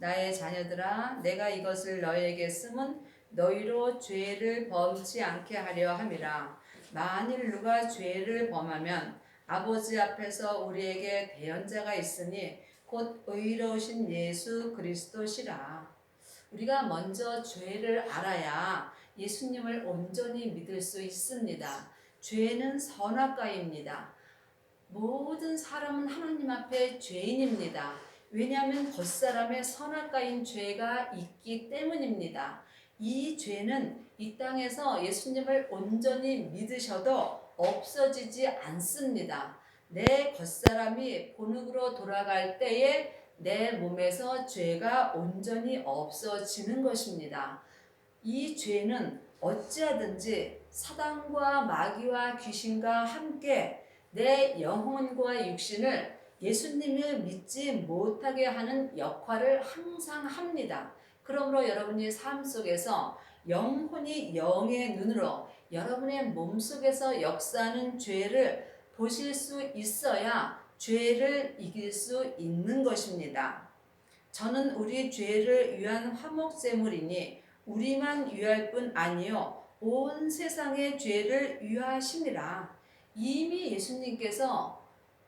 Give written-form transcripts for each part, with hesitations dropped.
나의 자녀들아 내가 이것을 너희에게 쓰면 너희로 죄를 범치 않게 하려 함이라. 만일 누가 죄를 범하면 아버지 앞에서 우리에게 대언자가 있으니 곧 의로우신 예수 그리스도시라. 우리가 먼저 죄를 알아야 예수님을 온전히 믿을 수 있습니다. 죄는 선악과입니다. 모든 사람은 하나님 앞에 죄인입니다. 왜냐하면 겉사람의 선악과인 죄가 있기 때문입니다. 이 죄는 이 땅에서 예수님을 온전히 믿으셔도 없어지지 않습니다. 내 겉사람이 본흙으로 돌아갈 때에 내 몸에서 죄가 온전히 없어지는 것입니다. 이 죄는 어찌하든지 사단과 마귀와 귀신과 함께 내 영혼과 육신을 예수님을 믿지 못하게 하는 역할을 항상 합니다. 그러므로 여러분의 삶 속에서 영혼이 영의 눈으로 여러분의 몸속에서 역사하는 죄를 보실 수 있어야 죄를 이길 수 있는 것입니다. 저는 우리 죄를 위한 화목제물이니 우리만 위할 뿐 아니요 온 세상의 죄를 위하심이라. 이미 예수님께서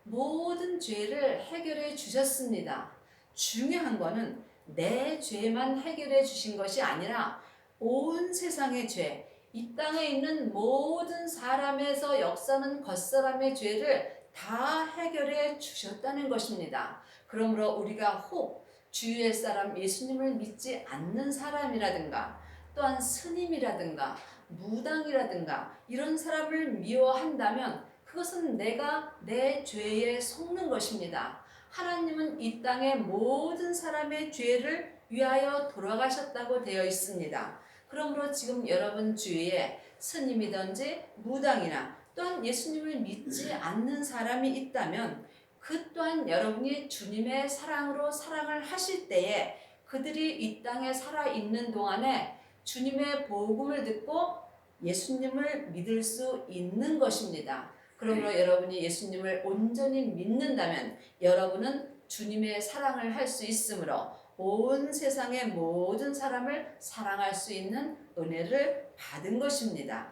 모든 죄를 해결해 주셨습니다. 중요한 거는 내 죄만 해결해 주신 것이 아니라 온 세상의 죄, 이 땅에 있는 모든 사람에서 역사는 겉사람의 죄를 다 해결해 주셨다는 것입니다. 그러므로 우리가 혹 주위의 사람, 예수님을 믿지 않는 사람이라든가 또한 스님이라든가 무당이라든가 이런 사람을 미워한다면 그것은 내가 내 죄에 속는 것입니다. 하나님은 이 땅의 모든 사람의 죄를 위하여 돌아가셨다고 되어 있습니다. 그러므로 지금 여러분 주위에 스님이든지 무당이나 또한 예수님을 믿지 않는 사람이 있다면 그 또한 여러분이 주님의 사랑으로 사랑을 하실 때에 그들이 이 땅에 살아있는 동안에 주님의 복음을 듣고 예수님을 믿을 수 있는 것입니다. 그러므로 여러분이 예수님을 온전히 믿는다면 여러분은 주님의 사랑을 할 수 있으므로 온 세상의 모든 사람을 사랑할 수 있는 은혜를 받은 것입니다.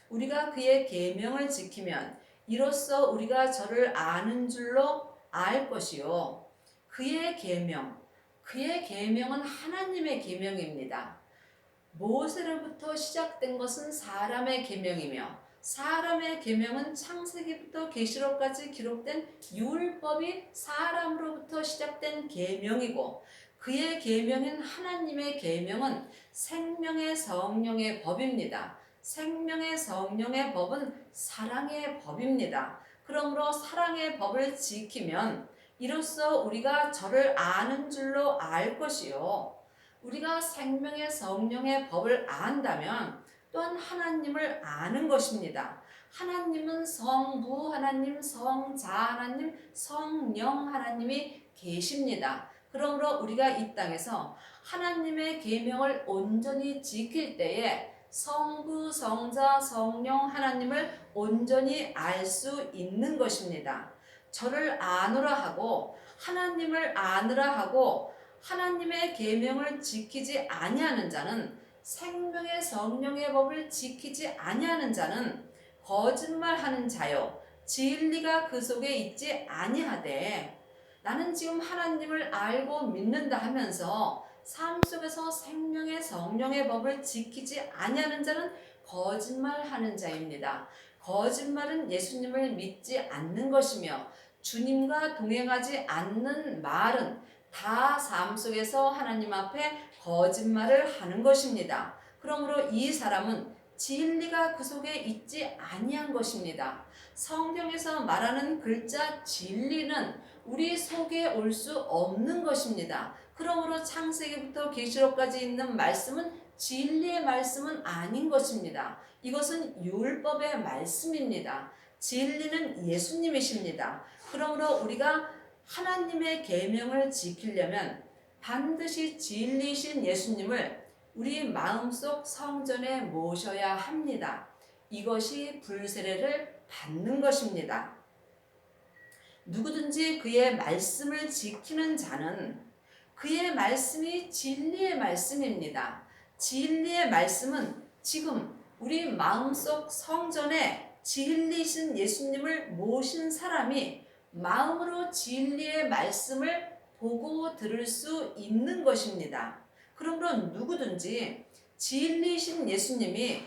우리가 그의 계명을 지키면 이로써 우리가 저를 아는 줄로 알 것이요. 그의 계명은 하나님의 계명입니다. 모세로부터 시작된 것은 사람의 계명이며 사람의 계명은 창세기부터 계시록까지 기록된 율법이 사람으로부터 시작된 계명이고 그의 계명인 하나님의 계명은 생명의 성령의 법입니다. 생명의 성령의 법은 사랑의 법입니다. 그러므로 사랑의 법을 지키면 이로써 우리가 저를 아는 줄로 알 것이요. 우리가 생명의 성령의 법을 안다면 또한 하나님을 아는 것입니다. 하나님은 성부 하나님, 성자 하나님, 성령 하나님이 계십니다. 그러므로 우리가 이 땅에서 하나님의 계명을 온전히 지킬 때에 성부, 성자, 성령 하나님을 온전히 알 수 있는 것입니다. 저를 아노라 하고 하나님을 아느라 하고 하나님의 계명을 지키지 아니하는 자는 생명의 성령의 법을 지키지 아니하는 자는 거짓말하는 자요 진리가 그 속에 있지 아니하되 나는 지금 하나님을 알고 믿는다 하면서 삶 속에서 생명의 성령의 법을 지키지 아니하는 자는 거짓말하는 자입니다. 거짓말은 예수님을 믿지 않는 것이며 주님과 동행하지 않는 말은 다 삶 속에서 하나님 앞에 거짓말을 하는 것입니다. 그러므로 이 사람은 진리가 그 속에 있지 아니한 것입니다. 성경에서 말하는 글자 진리는 우리 속에 올 수 없는 것입니다. 그러므로 창세기부터 계시록까지 있는 말씀은 진리의 말씀은 아닌 것입니다. 이것은 율법의 말씀입니다. 진리는 예수님이십니다. 그러므로 우리가 하나님의 계명을 지키려면 반드시 진리신 예수님을 우리 마음속 성전에 모셔야 합니다. 이것이 불세례를 받는 것입니다. 누구든지 그의 말씀을 지키는 자는 그의 말씀이 진리의 말씀입니다. 진리의 말씀은 지금 우리 마음속 성전에 진리신 예수님을 모신 사람이 마음으로 진리의 말씀을 보고 들을 수 있는 것입니다. 그러므로 누구든지 진리신 예수님이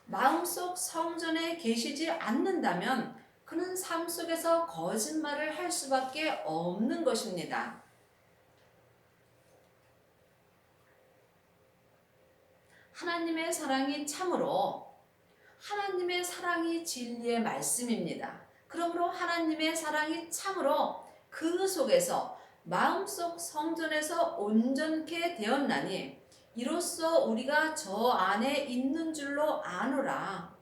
마음속 성전에 계시지 않는다면 그는 삶 속에서 거짓말을 할 수밖에 없는 것입니다. 하나님의 사랑이 참으로 하나님의 사랑이 진리의 말씀입니다. 그러므로 하나님의 사랑이 참으로 그 속에서 마음속 성전에서 온전케 되었나니 이로써 우리가 저 안에 있는 줄로 아노라.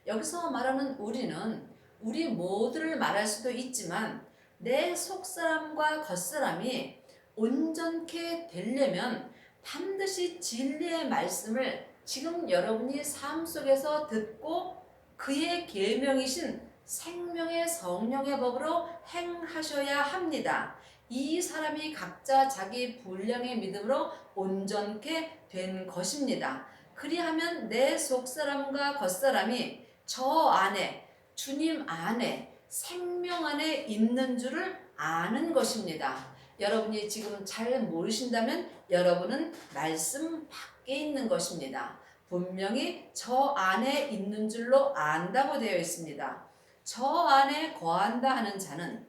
여기서 말하는 우리는 우리 모두를 말할 수도 있지만 내 속사람과 겉사람이 온전케 되려면 반드시 진리의 말씀을 지금 여러분이 삶 속에서 듣고 그의 계명이신 생명의 성령의 법으로 행하셔야 합니다. 이 사람이 각자 자기 분량의 믿음으로 온전케 된 것입니다. 그리하면 내 속사람과 겉사람이 저 안에 주님 안에 생명 안에 있는 줄을 아는 것입니다. 여러분이 지금 잘 모르신다면 여러분은 말씀 밖에 있는 것입니다. 분명히 저 안에 있는 줄로 안다고 되어 있습니다. 저 안에 거한다 하는 자는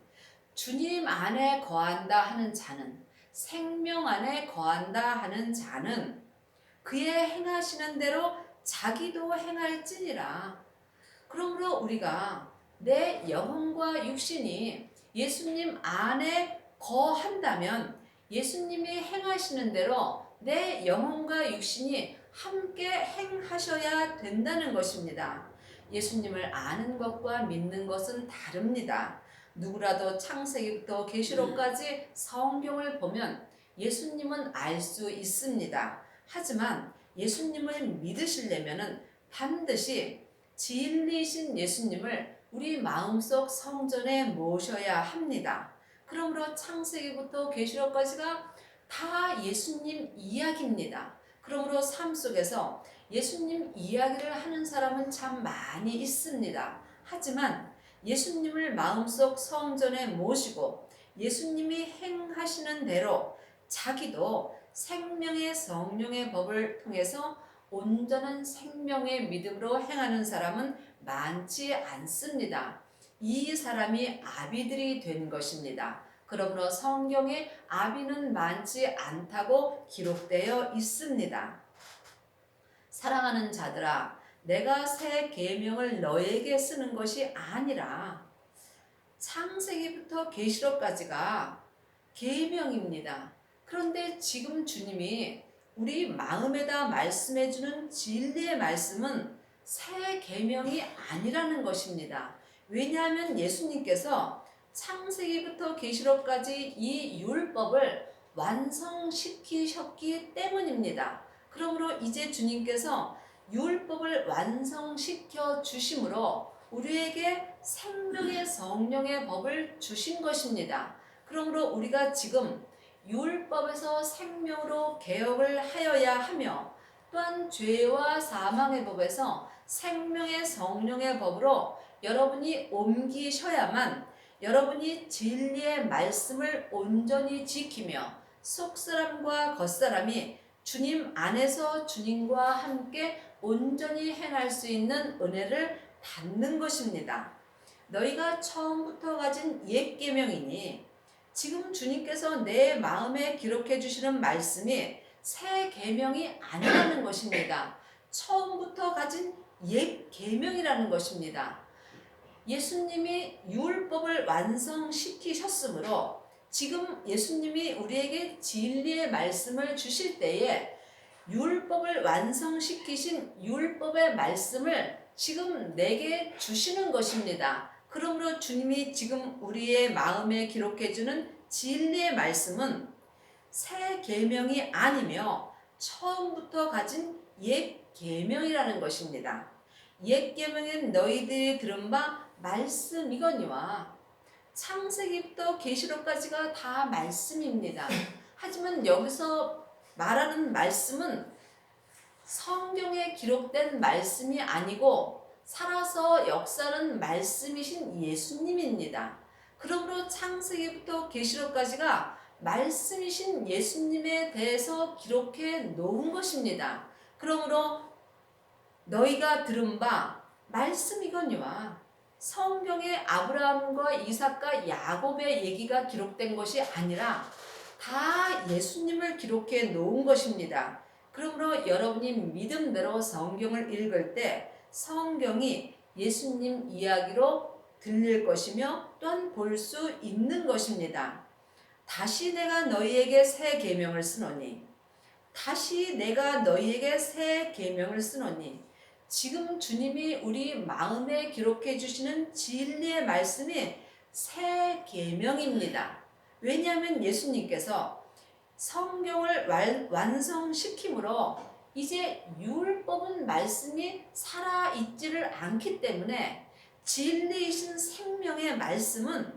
주님 안에 거한다 하는 자는 생명 안에 거한다 하는 자는 그의 행하시는 대로 자기도 행할지니라. 그러므로 우리가 내 영혼과 육신이 예수님 안에 거한다면 예수님이 행하시는 대로 내 영혼과 육신이 함께 행하셔야 된다는 것입니다. 예수님을 아는 것과 믿는 것은 다릅니다. 누구라도 창세기부터 계시록까지 성경을 보면 예수님은 알 수 있습니다. 하지만 예수님을 믿으시려면 반드시 진리신 예수님을 우리 마음속 성전에 모셔야 합니다. 그러므로 창세기부터 계시록까지가 다 예수님 이야기입니다. 그러므로 삶 속에서 예수님 이야기를 하는 사람은 참 많이 있습니다. 하지만 예수님을 마음속 성전에 모시고 예수님이 행하시는 대로 자기도 생명의 성령의 법을 통해서 온전한 생명의 믿음으로 행하는 사람은 많지 않습니다. 이 사람이 아비들이 된 것입니다. 그러므로 성경에 아비는 많지 않다고 기록되어 있습니다. 사랑하는 자들아, 내가 새 계명을 너에게 쓰는 것이 아니라 창세기부터 계시록까지가 계명입니다. 그런데 지금 주님이 우리 마음에다 말씀해 주는 진리의 말씀은 새 계명이 아니라는 것입니다. 왜냐하면 예수님께서 창세기부터 계시록까지 이 율법을 완성시키셨기 때문입니다. 그러므로 이제 주님께서 율법을 완성시켜 주심으로 우리에게 생명의 성령의 법을 주신 것입니다. 그러므로 우리가 지금 율법에서 생명으로 개혁을 하여야 하며 또한 죄와 사망의 법에서 생명의 성령의 법으로 여러분이 옮기셔야만 여러분이 진리의 말씀을 온전히 지키며 속사람과 겉사람이 주님 안에서 주님과 함께 온전히 행할 수 있는 은혜를 받는 것입니다. 너희가 처음부터 가진 옛 계명이니 지금 주님께서 내 마음에 기록해 주시는 말씀이 새 계명이 아니라는 것입니다. 처음부터 가진 옛 계명이라는 것입니다. 예수님이 율법을 완성시키셨으므로 지금 예수님이 우리에게 진리의 말씀을 주실 때에 율법을 완성시키신 율법의 말씀을 지금 내게 주시는 것입니다. 그러므로 주님이 지금 우리의 마음에 기록해주는 진리의 말씀은 새 계명이 아니며 처음부터 가진 옛 계명이라는 것입니다. 옛 계명은 너희들이 들은 바 말씀이거니와 창세기부터 계시록까지가 다 말씀입니다. 하지만 여기서 말하는 말씀은 성경에 기록된 말씀이 아니고 살아서 역사하는 말씀이신 예수님입니다. 그러므로 창세기부터 계시록까지가 말씀이신 예수님에 대해서 기록해 놓은 것입니다. 그러므로 너희가 들은 바 말씀이거니와 성경에 아브라함과 이삭과 야곱의 얘기가 기록된 것이 아니라 다 예수님을 기록해 놓은 것입니다. 그러므로 여러분이 믿음대로 성경을 읽을 때 성경이 예수님 이야기로 들릴 것이며 또한 볼 수 있는 것입니다. 다시 내가 너희에게 새 계명을 쓰노니 다시 내가 너희에게 새 계명을 쓰노니 지금 주님이 우리 마음에 기록해 주시는 진리의 말씀이 새 계명입니다. 왜냐하면 예수님께서 성경을 완성시킴으로 이제 율법은 말씀이 살아있지를 않기 때문에 진리이신 생명의 말씀은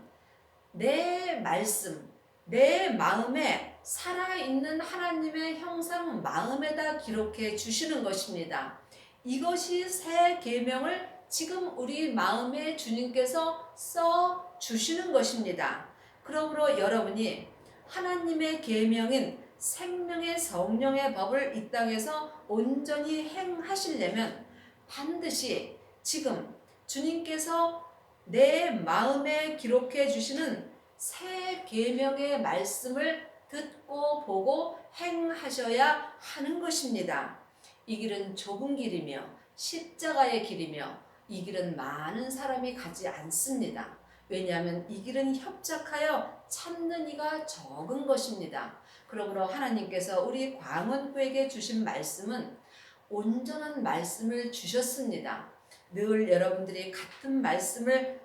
내 말씀, 내 마음에 살아있는 하나님의 형상 마음에다 기록해 주시는 것입니다. 이것이 새 계명을 지금 우리 마음에 주님께서 써 주시는 것입니다. 그러므로 여러분이 하나님의 계명인 생명의 성령의 법을 이 땅에서 온전히 행하시려면 반드시 지금 주님께서 내 마음에 기록해 주시는 새 계명의 말씀을 듣고 보고 행하셔야 하는 것입니다. 이 길은 좁은 길이며 십자가의 길이며 이 길은 많은 사람이 가지 않습니다. 왜냐하면 이 길은 협착하여 찾는 이가 적은 것입니다. 그러므로 하나님께서 우리 광원구에게 주신 말씀은 온전한 말씀을 주셨습니다. 늘 여러분들이 같은 말씀을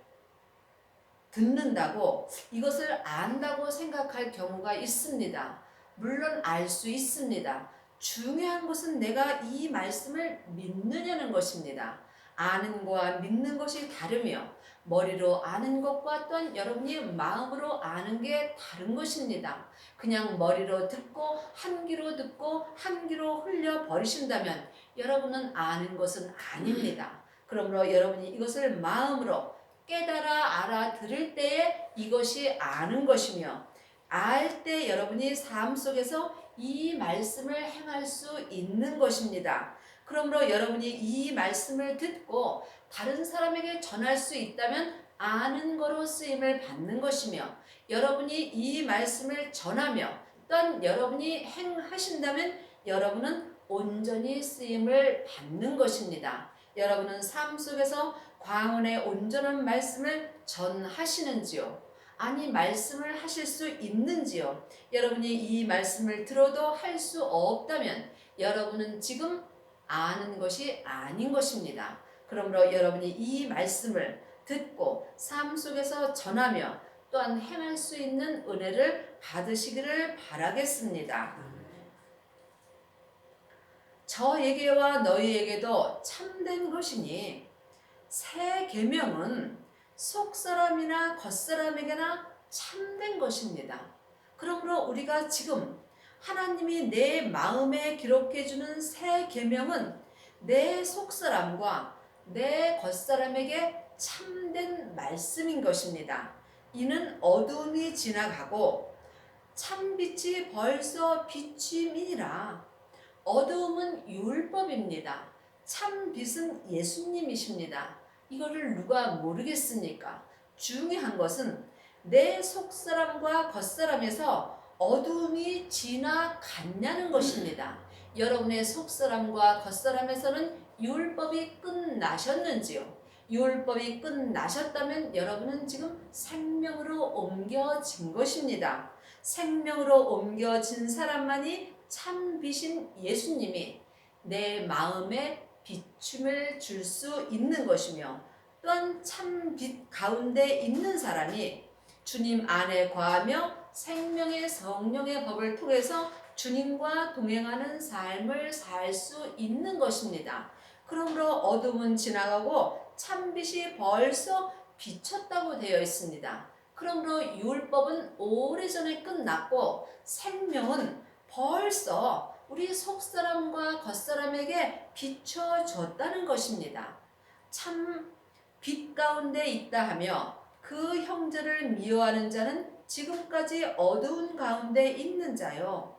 듣는다고 이것을 안다고 생각할 경우가 있습니다. 물론 알 수 있습니다. 중요한 것은 내가 이 말씀을 믿느냐는 것입니다. 아는 것과 믿는 것이 다르며 머리로 아는 것과 또한 여러분이 마음으로 아는 게 다른 것입니다. 그냥 머리로 듣고 한 귀로 듣고 한 귀로 흘려 버리신다면 여러분은 아는 것은 아닙니다. 그러므로 여러분이 이것을 마음으로 깨달아 알아들을 때에 이것이 아는 것이며 알 때 여러분이 삶 속에서 이 말씀을 행할 수 있는 것입니다. 그러므로 여러분이 이 말씀을 듣고 다른 사람에게 전할 수 있다면 아는 거로 쓰임을 받는 것이며 여러분이 이 말씀을 전하며 또한 여러분이 행하신다면 여러분은 온전히 쓰임을 받는 것입니다. 여러분은 삶 속에서 광원의 온전한 말씀을 전하시는지요? 아니 말씀을 하실 수 있는지요? 여러분이 이 말씀을 들어도 할 수 없다면 여러분은 지금 아는 것이 아닌 것입니다. 그러므로 여러분이 이 말씀을 듣고 삶 속에서 전하며 또한 행할 수 있는 은혜를 받으시기를 바라겠습니다. 저에게와 너희에게도 참된 것이니 새 계명은 속사람이나 겉사람에게나 참된 것입니다. 그러므로 우리가 지금 하나님이 내 마음에 기록해주는 새 계명은 내 속사람과 내 겉사람에게 참된 말씀인 것입니다. 이는 어두움이 지나가고 참빛이 벌써 비추임이니라. 어두움은 율법입니다. 참빛은 예수님이십니다. 이거를 누가 모르겠습니까? 중요한 것은 내 속사람과 겉사람에서 어두움이 지나갔냐는 것입니다. 여러분의 속사람과 겉사람에서는 율법이 끝나셨는지요? 율법이 끝나셨다면 여러분은 지금 생명으로 옮겨진 것입니다. 생명으로 옮겨진 사람만이 참빛인 예수님이 내 마음에 비춤을 줄 수 있는 것이며 또한 참빛 가운데 있는 사람이 주님 안에 거하며 생명의 성령의 법을 통해서 주님과 동행하는 삶을 살 수 있는 것입니다. 그러므로 어둠은 지나가고 참빛이 벌써 비쳤다고 되어 있습니다. 그러므로 율법은 오래전에 끝났고 생명은 벌써 우리 속사람과 겉사람에게 비춰졌다는 것입니다. 참 빛 가운데 있다 하며 그 형제를 미워하는 자는 지금까지 어두운 가운데 있는 자요.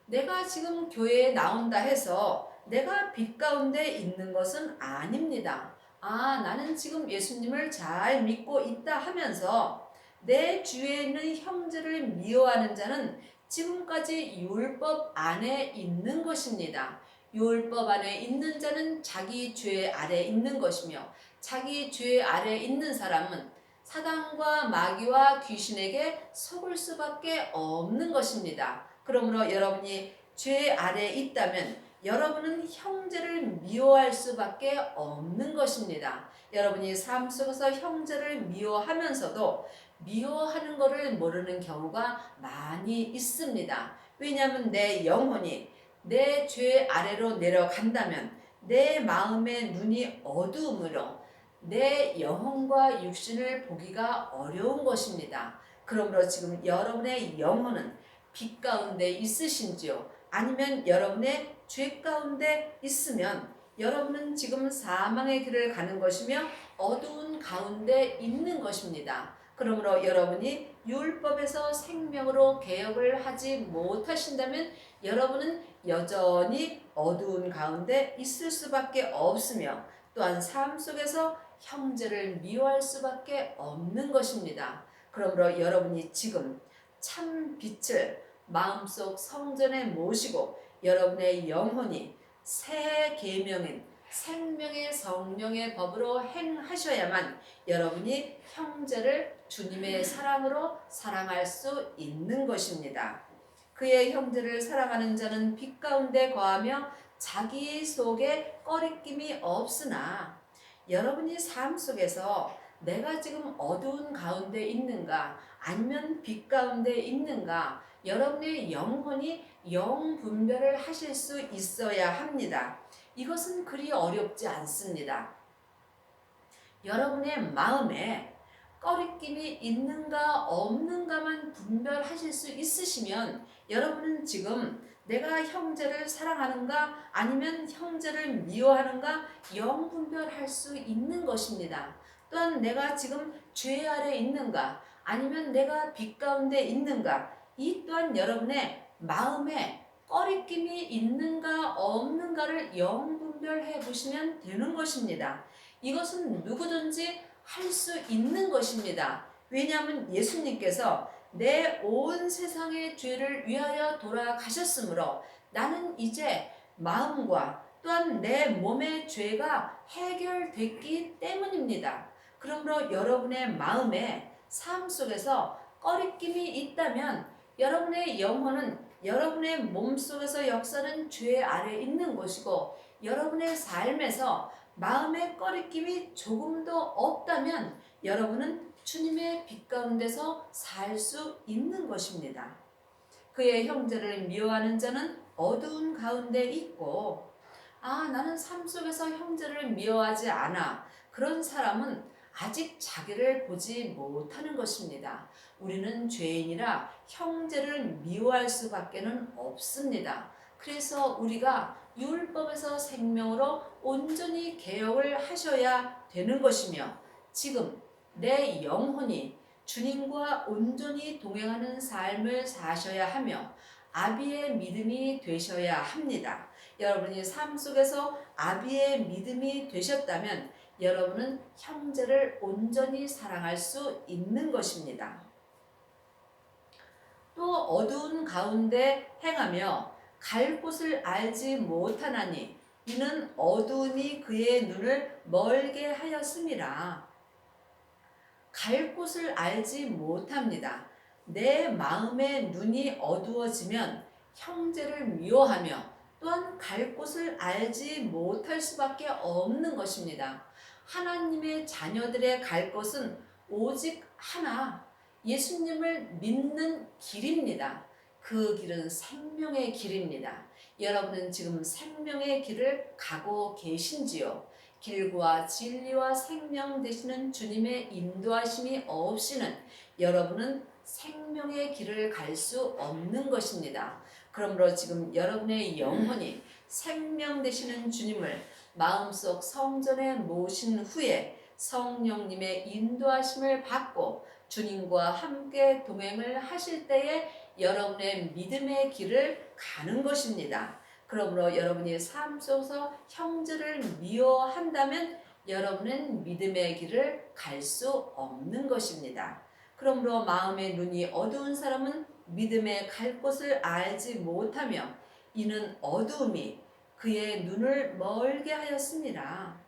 내가 지금 교회에 나온다 해서 내가 빛 가운데 있는 것은 아닙니다. 나는 지금 예수님을 잘 믿고 있다 하면서 내 주위에 있는 형제를 미워하는 자는 지금까지 율법 안에 있는 것입니다. 율법 안에 있는 자는 자기 죄 아래 있는 것이며 자기 죄 아래 있는 사람은 사단과 마귀와 귀신에게 속을 수밖에 없는 것입니다. 그러므로 여러분이 죄 아래 있다면 여러분은 형제를 미워할 수밖에 없는 것입니다. 여러분이 삶 속에서 형제를 미워하면서도 미워하는 것을 모르는 경우가 많이 있습니다. 왜냐하면 내 영혼이 내 죄 아래로 내려간다면 내 마음의 눈이 어두움으로 내 영혼과 육신을 보기가 어려운 것입니다. 그러므로 지금 여러분의 영혼은 빛 가운데 있으신지요? 아니면 여러분의 죄 가운데 있으면 여러분은 지금 사망의 길을 가는 것이며 어두운 가운데 있는 것입니다. 그러므로 여러분이 율법에서 생명으로 개혁을 하지 못하신다면 여러분은 여전히 어두운 가운데 있을 수밖에 없으며 또한 삶 속에서 형제를 미워할 수밖에 없는 것입니다. 그러므로 여러분이 지금 참 빛을 마음속 성전에 모시고 여러분의 영혼이 새 계명인 생명의 성령의 법으로 행하셔야만 여러분이 형제를 주님의 사랑으로 사랑할 수 있는 것입니다. 그의 형제를 사랑하는 자는 빛 가운데 거하며 자기 속에 꺼리낌이 없으나 여러분이 삶 속에서 내가 지금 어두운 가운데 있는가 아니면 빛 가운데 있는가 여러분의 영혼이 영분별을 하실 수 있어야 합니다. 이것은 그리 어렵지 않습니다. 여러분의 마음에 꺼리낌이 있는가 없는가만 분별하실 수 있으시면 여러분은 지금 내가 형제를 사랑하는가 아니면 형제를 미워하는가 영분별할 수 있는 것입니다. 또한 내가 지금 죄 아래 있는가 아니면 내가 빛 가운데 있는가 이 또한 여러분의 마음에 꺼리낌이 있는가 없는가를 영분별해 보시면 되는 것입니다. 이것은 누구든지 할 수 있는 것입니다. 왜냐하면 예수님께서 내 온 세상의 죄를 위하여 돌아가셨으므로 나는 이제 마음과 또한 내 몸의 죄가 해결됐기 때문입니다. 그러므로 여러분의 마음에 삶 속에서 꺼리낌이 있다면 여러분의 영혼은 여러분의 몸속에서 역사는 죄 아래 있는 것이고 여러분의 삶에서 마음의 꺼리낌이 조금도 없다면 여러분은 주님의 빛 가운데서 살 수 있는 것입니다. 그의 형제를 미워하는 자는 어두운 가운데 있고 나는 삶 속에서 형제를 미워하지 않아. 그런 사람은 아직 자기를 보지 못하는 것입니다. 우리는 죄인이라 형제를 미워할 수밖에는 없습니다. 그래서 우리가 율법에서 생명으로 온전히 개혁을 하셔야 되는 것이며 지금 내 영혼이 주님과 온전히 동행하는 삶을 사셔야 하며 아비의 믿음이 되셔야 합니다. 여러분이 삶 속에서 아비의 믿음이 되셨다면 여러분은 형제를 온전히 사랑할 수 있는 것입니다. 또 어두운 가운데 행하며 갈 곳을 알지 못하나니 이는 어두움이 그의 눈을 멀게 하였음이라. 갈 곳을 알지 못합니다. 내 마음의 눈이 어두워지면 형제를 미워하며 또한 갈 곳을 알지 못할 수밖에 없는 것입니다. 하나님의 자녀들의 갈 곳은 오직 하나, 예수님을 믿는 길입니다. 그 길은 생명의 길입니다. 여러분은 지금 생명의 길을 가고 계신지요? 길과 진리와 생명 되시는 주님의 인도하심이 없이는 여러분은 생명의 길을 갈 수 없는 것입니다. 그러므로 지금 여러분의 영혼이 생명 되시는 주님을 마음속 성전에 모신 후에 성령님의 인도하심을 받고 주님과 함께 동행을 하실 때에 여러분의 믿음의 길을 가는 것입니다. 그러므로 여러분이 삶 속에서 형제를 미워한다면 여러분은 믿음의 길을 갈 수 없는 것입니다. 그러므로 마음의 눈이 어두운 사람은 믿음의 갈 곳을 알지 못하며 이는 어두움이 그의 눈을 멀게 하였습니다.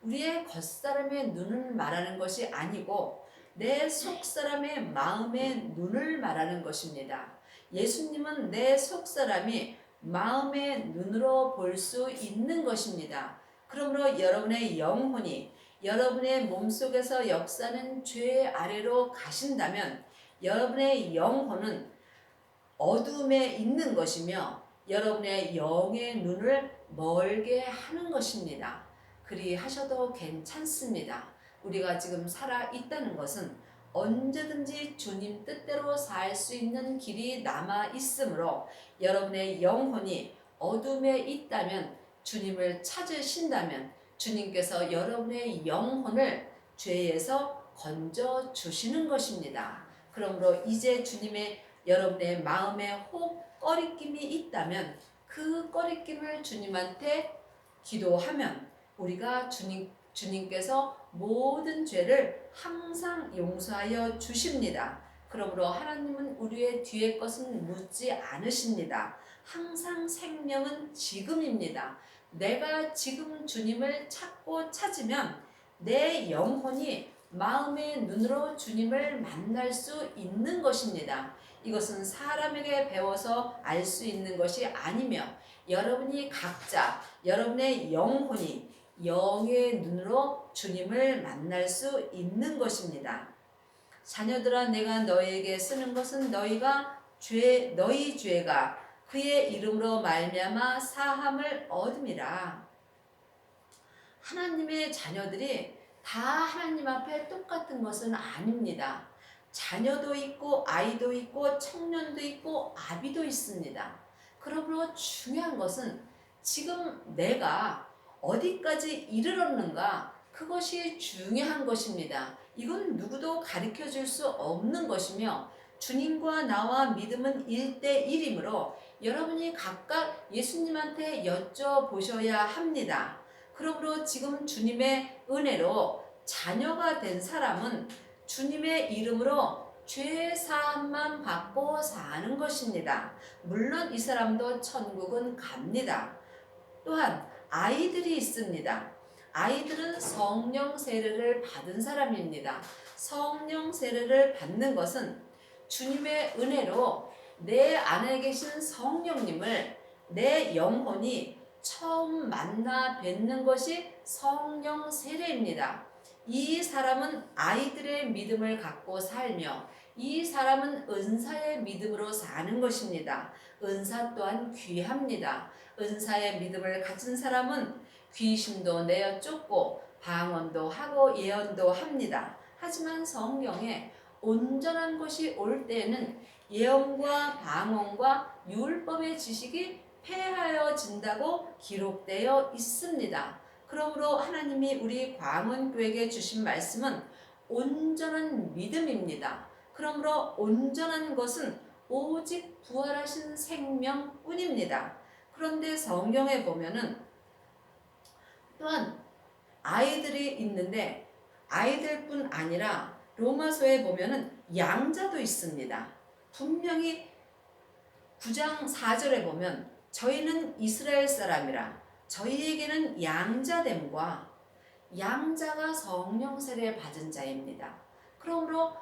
우리의 겉사람의 눈을 말하는 것이 아니고 내 속사람의 마음의 눈을 말하는 것입니다. 예수님은 내 속사람이 마음의 눈으로 볼 수 있는 것입니다. 그러므로 여러분의 영혼이 여러분의 몸속에서 역사하는 죄 아래로 가신다면 여러분의 영혼은 어둠에 있는 것이며 여러분의 영의 눈을 멀게 하는 것입니다. 그리하셔도 괜찮습니다. 우리가 지금 살아 있다는 것은 언제든지 주님 뜻대로 살 수 있는 길이 남아 있으므로 여러분의 영혼이 어둠에 있다면 주님을 찾으신다면 주님께서 여러분의 영혼을 죄에서 건져 주시는 것입니다. 그러므로 이제 주님의 여러분의 마음에 혹 꺼리낌이 있다면 그 꺼리낌을 주님한테 기도하면 우리가 주님께서 모든 죄를 항상 용서하여 주십니다. 그러므로 하나님은 우리의 뒤의 것은 묻지 않으십니다. 항상 생명은 지금입니다. 내가 지금 주님을 찾고 찾으면 내 영혼이 마음의 눈으로 주님을 만날 수 있는 것입니다. 이것은 사람에게 배워서 알 수 있는 것이 아니며 여러분이 각자 여러분의 영혼이 영의 눈으로 주님을 만날 수 있는 것입니다. 자녀들아 내가 너희에게 쓰는 것은 너희 죄가 그의 이름으로 말미암아 사함을 얻음이라. 하나님의 자녀들이 다 하나님 앞에 똑같은 것은 아닙니다. 자녀도 있고 아이도 있고 청년도 있고 아비도 있습니다. 그러므로 중요한 것은 지금 내가 어디까지 이르렀는가 그것이 중요한 것입니다. 이건 누구도 가르쳐 줄 수 없는 것이며 주님과 나와 믿음은 1대1이므로 여러분이 각각 예수님한테 여쭤보셔야 합니다. 그러므로 지금 주님의 은혜로 자녀가 된 사람은 주님의 이름으로 죄 사함만 받고 사는 것입니다. 물론 이 사람도 천국은 갑니다. 또한 아이들이 있습니다. 아이들은 성령 세례를 받은 사람입니다. 성령 세례를 받는 것은 주님의 은혜로 내 안에 계신 성령님을 내 영혼이 처음 만나 뵙는 것이 성령 세례입니다. 이 사람은 아이들의 믿음을 갖고 살며 이 사람은 은사의 믿음으로 사는 것입니다. 은사 또한 귀합니다. 은사의 믿음을 가진 사람은 귀신도 내어 쫓고 방언도 하고 예언도 합니다. 하지만 성경에 온전한 것이 올 때에는 예언과 방언과 율법의 지식이 폐하여진다고 기록되어 있습니다. 그러므로 하나님이 우리 광원교회에 주신 말씀은 온전한 믿음입니다. 그러므로 온전한 것은 오직 부활하신 생명뿐입니다. 그런데 성경에 보면은 또한 아이들이 있는데 아이들뿐 아니라 로마서에 보면은 양자도 있습니다. 분명히 9장 4절에 보면 저희는 이스라엘 사람이라 저희에게는 양자됨과 양자가 성령 세례 받은 자입니다. 그러므로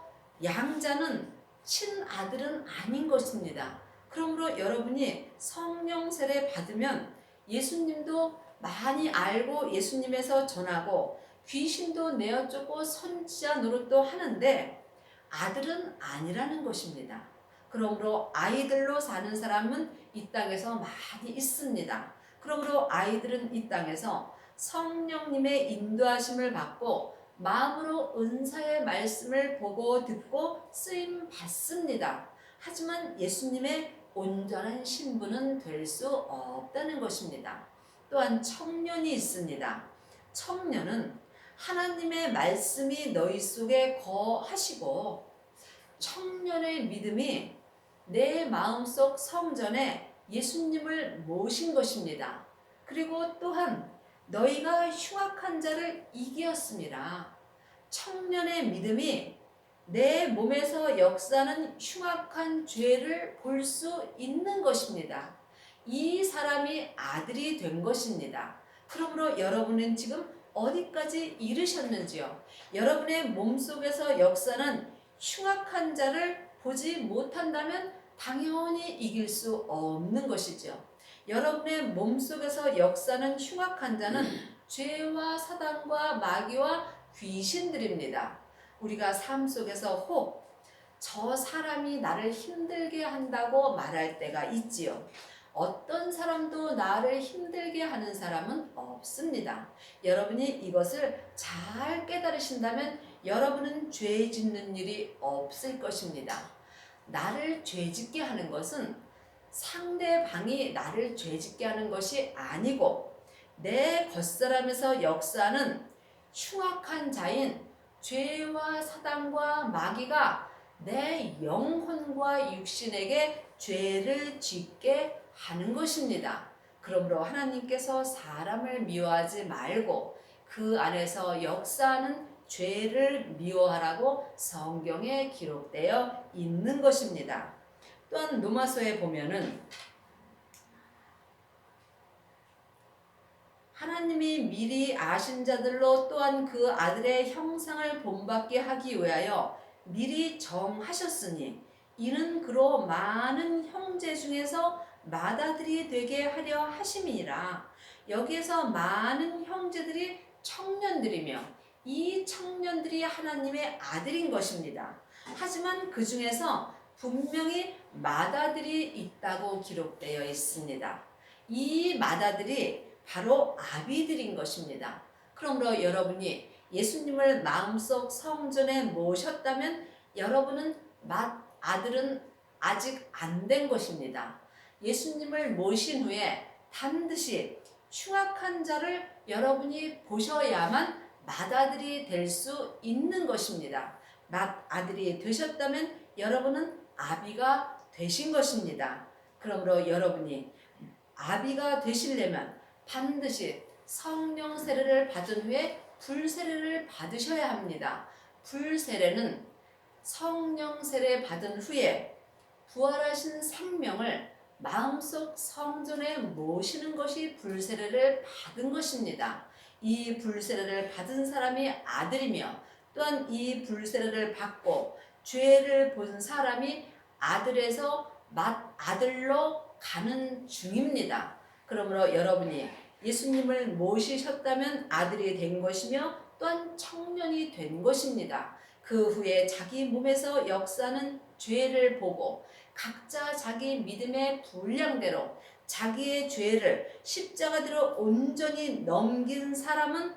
양자는 친아들은 아닌 것입니다. 그러므로 여러분이 성령 세례 받으면 예수님도 많이 알고 예수님에서 전하고 귀신도 내어 쫓고 선지자 노릇도 하는데 아들은 아니라는 것입니다. 그러므로 아이들로 사는 사람은 이 땅에서 많이 있습니다. 그러므로 아이들은 이 땅에서 성령님의 인도하심을 받고 마음으로 은사의 말씀을 보고 듣고 쓰임 받습니다. 하지만 예수님의 온전한 신부는 될 수 없다는 것입니다. 또한 청년이 있습니다. 청년은 하나님의 말씀이 너희 속에 거하시고 청년의 믿음이 내 마음속 성전에 예수님을 모신 것입니다. 그리고 또한 너희가 흉악한 자를 이기었습니다. 청년의 믿음이 내 몸에서 역사하는 흉악한 죄를 볼 수 있는 것입니다. 이 사람이 아들이 된 것입니다. 그러므로 여러분은 지금 어디까지 이르셨는지요? 여러분의 몸속에서 역사는 흉악한 자를 보지 못한다면 당연히 이길 수 없는 것이죠. 여러분의 몸속에서 역사는 흉악한 자는 죄와 사단과 마귀와 귀신들입니다. 우리가 삶 속에서 혹 저 사람이 나를 힘들게 한다고 말할 때가 있지요. 어떤 사람도 나를 힘들게 하는 사람은 없습니다. 여러분이 이것을 잘 깨달으신다면 여러분은 죄 짓는 일이 없을 것입니다. 나를 죄 짓게 하는 것은 상대방이 나를 죄 짓게 하는 것이 아니고 내 겉사람에서 역사하는 흉악한 자인 죄와 사단과 마귀가 내 영혼과 육신에게 죄를 짓게 하는 것입니다. 그러므로 하나님께서 사람을 미워하지 말고 그 안에서 역사하는 죄를 미워하라고 성경에 기록되어 있는 것입니다. 또한 로마서에 보면은 하나님이 미리 아신 자들로 또한 그 아들의 형상을 본받게 하기 위하여 미리 정하셨으니 이는 그로 많은 형제 중에서 맏아들이 되게 하려 하심이니라. 여기에서 많은 형제들이 청년들이며 이 청년들이 하나님의 아들인 것입니다. 하지만 그 중에서 분명히 맏아들이 있다고 기록되어 있습니다. 이 맏아들이 바로 아비들인 것입니다. 그러므로 여러분이 예수님을 마음속 성전에 모셨다면 여러분은 맏아들은 아직 안 된 것입니다. 예수님을 모신 후에 반드시 흉악한 자를 여러분이 보셔야만 맏아들이 될 수 있는 것입니다. 맏아들이 되셨다면 여러분은 아비가 되신 것입니다. 그러므로 여러분이 아비가 되시려면 반드시 성령 세례를 받은 후에 불세례를 받으셔야 합니다. 불세례는 성령 세례 받은 후에 부활하신 생명을 마음속 성전에 모시는 것이 불세례를 받은 것입니다. 이 불세례를 받은 사람이 아들이며 또한 이 불세례를 받고 죄를 본 사람이 아들에서 맏아들로 가는 중입니다. 그러므로 여러분이 예수님을 모시셨다면 아들이 된 것이며 또한 청년이 된 것입니다. 그 후에 자기 몸에서 역사하는 죄를 보고 각자 자기 믿음의 분량대로 자기의 죄를 십자가대로 온전히 넘긴 사람은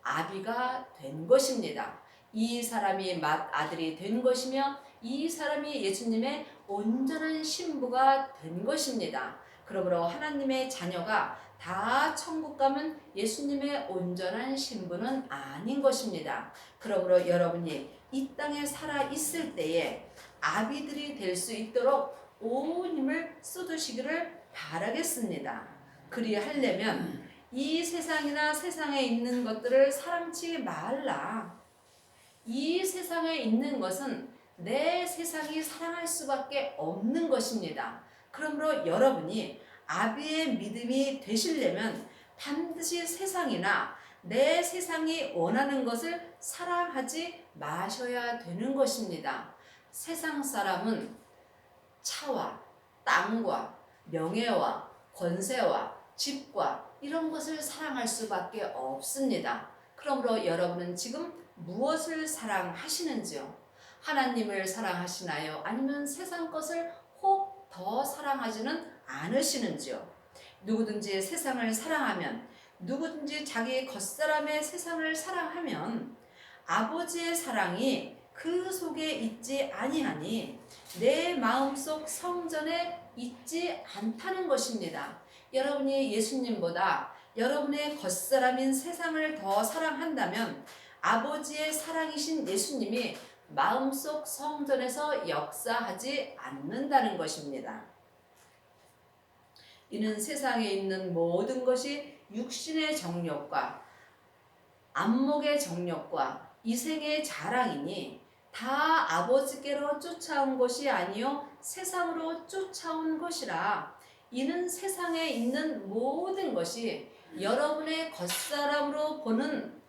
아비가 된 것입니다. 이 사람이 맏아들이 된 것이며 이 사람이 예수님의 온전한 신부가 된 것입니다. 그러므로 하나님의 자녀가 다 천국 가면 예수님의 온전한 신부는 아닌 것입니다. 그러므로 여러분이 이 땅에 살아 있을 때에 아비들이 될 수 있도록 온 힘을 쏟으시기를 바라겠습니다. 그리하려면 이 세상이나 세상에 있는 것들을 사랑치 말라. 이 세상에 있는 것은 내 세상이 사랑할 수밖에 없는 것입니다. 그러므로 여러분이 아비의 믿음이 되시려면 반드시 세상이나 내 세상이 원하는 것을 사랑하지 마셔야 되는 것입니다. 세상 사람은 차와 땅과 명예와 권세와 집과 이런 것을 사랑할 수밖에 없습니다. 그러므로 여러분은 지금 무엇을 사랑하시는지요? 하나님을 사랑하시나요? 아니면 세상 것을 혹 더 사랑하지는 않으시는지요? 누구든지 세상을 사랑하면, 누구든지 자기 겉사람의 세상을 사랑하면 아버지의 사랑이 그 속에 있지 아니하니 내 마음속 성전에 있지 않다는 것입니다. 여러분이 예수님보다 여러분의 겉사람인 세상을 더 사랑한다면 아버지의 사랑이신 예수님이 마음속 성전에서 역사하지 않는다는 것입니다. 이는 세상에 있는 모든 것이 육신의 정욕과 안목의 정욕과 이생의 자랑이니 다 아버지께로 쫓아온 것이 아니요 세상으로 쫓아온 것이라. 이는 세상에 있는 모든 것이 여러분의 겉사람으로 보는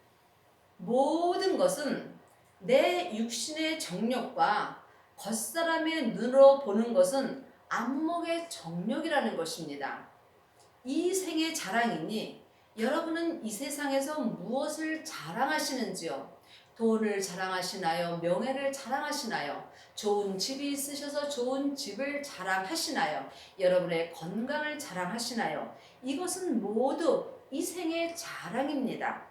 모든 것은 내 육신의 정욕과 겉사람의 눈으로 보는 것은 안목의 정욕이라는 것입니다. 이 생의 자랑이니 여러분은 이 세상에서 무엇을 자랑하시는지요? 돈을 자랑하시나요? 명예를 자랑하시나요? 좋은 집이 있으셔서 좋은 집을 자랑하시나요? 여러분의 건강을 자랑하시나요? 이것은 모두 이 생의 자랑입니다.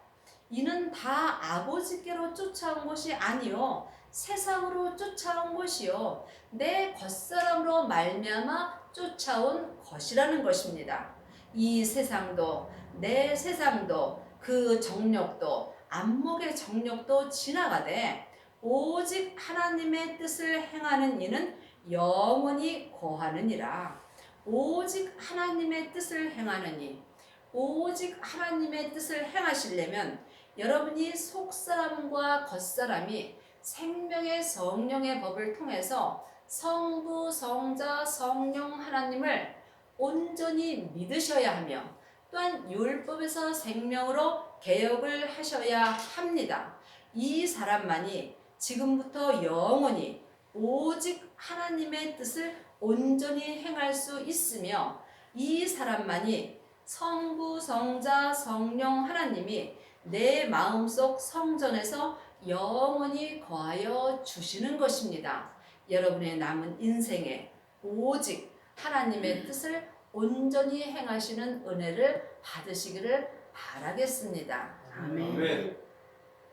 이는 다 아버지께로 쫓아온 것이 아니요 세상으로 쫓아온 것이요 내 겉사람으로 말미암아 쫓아온 것이라는 것입니다. 이 세상도 내 세상도 그 정욕도 안목의 정욕도 지나가되 오직 하나님의 뜻을 행하는 이는 영원히 거하느니라. 오직 하나님의 뜻을 행하느니 오직 하나님의 뜻을 행하시려면 여러분이 속사람과 겉사람이 생명의 성령의 법을 통해서 성부, 성자, 성령 하나님을 온전히 믿으셔야 하며 또한 율법에서 생명으로 개혁을 하셔야 합니다. 이 사람만이 지금부터 영원히 오직 하나님의 뜻을 온전히 행할 수 있으며 이 사람만이 성부, 성자, 성령 하나님이 내 마음속 성전에서 영원히 거하여 주시는 것입니다. 여러분의 남은 인생에 오직 하나님의 뜻을 온전히 행하시는 은혜를 받으시기를 바라겠습니다. 아멘.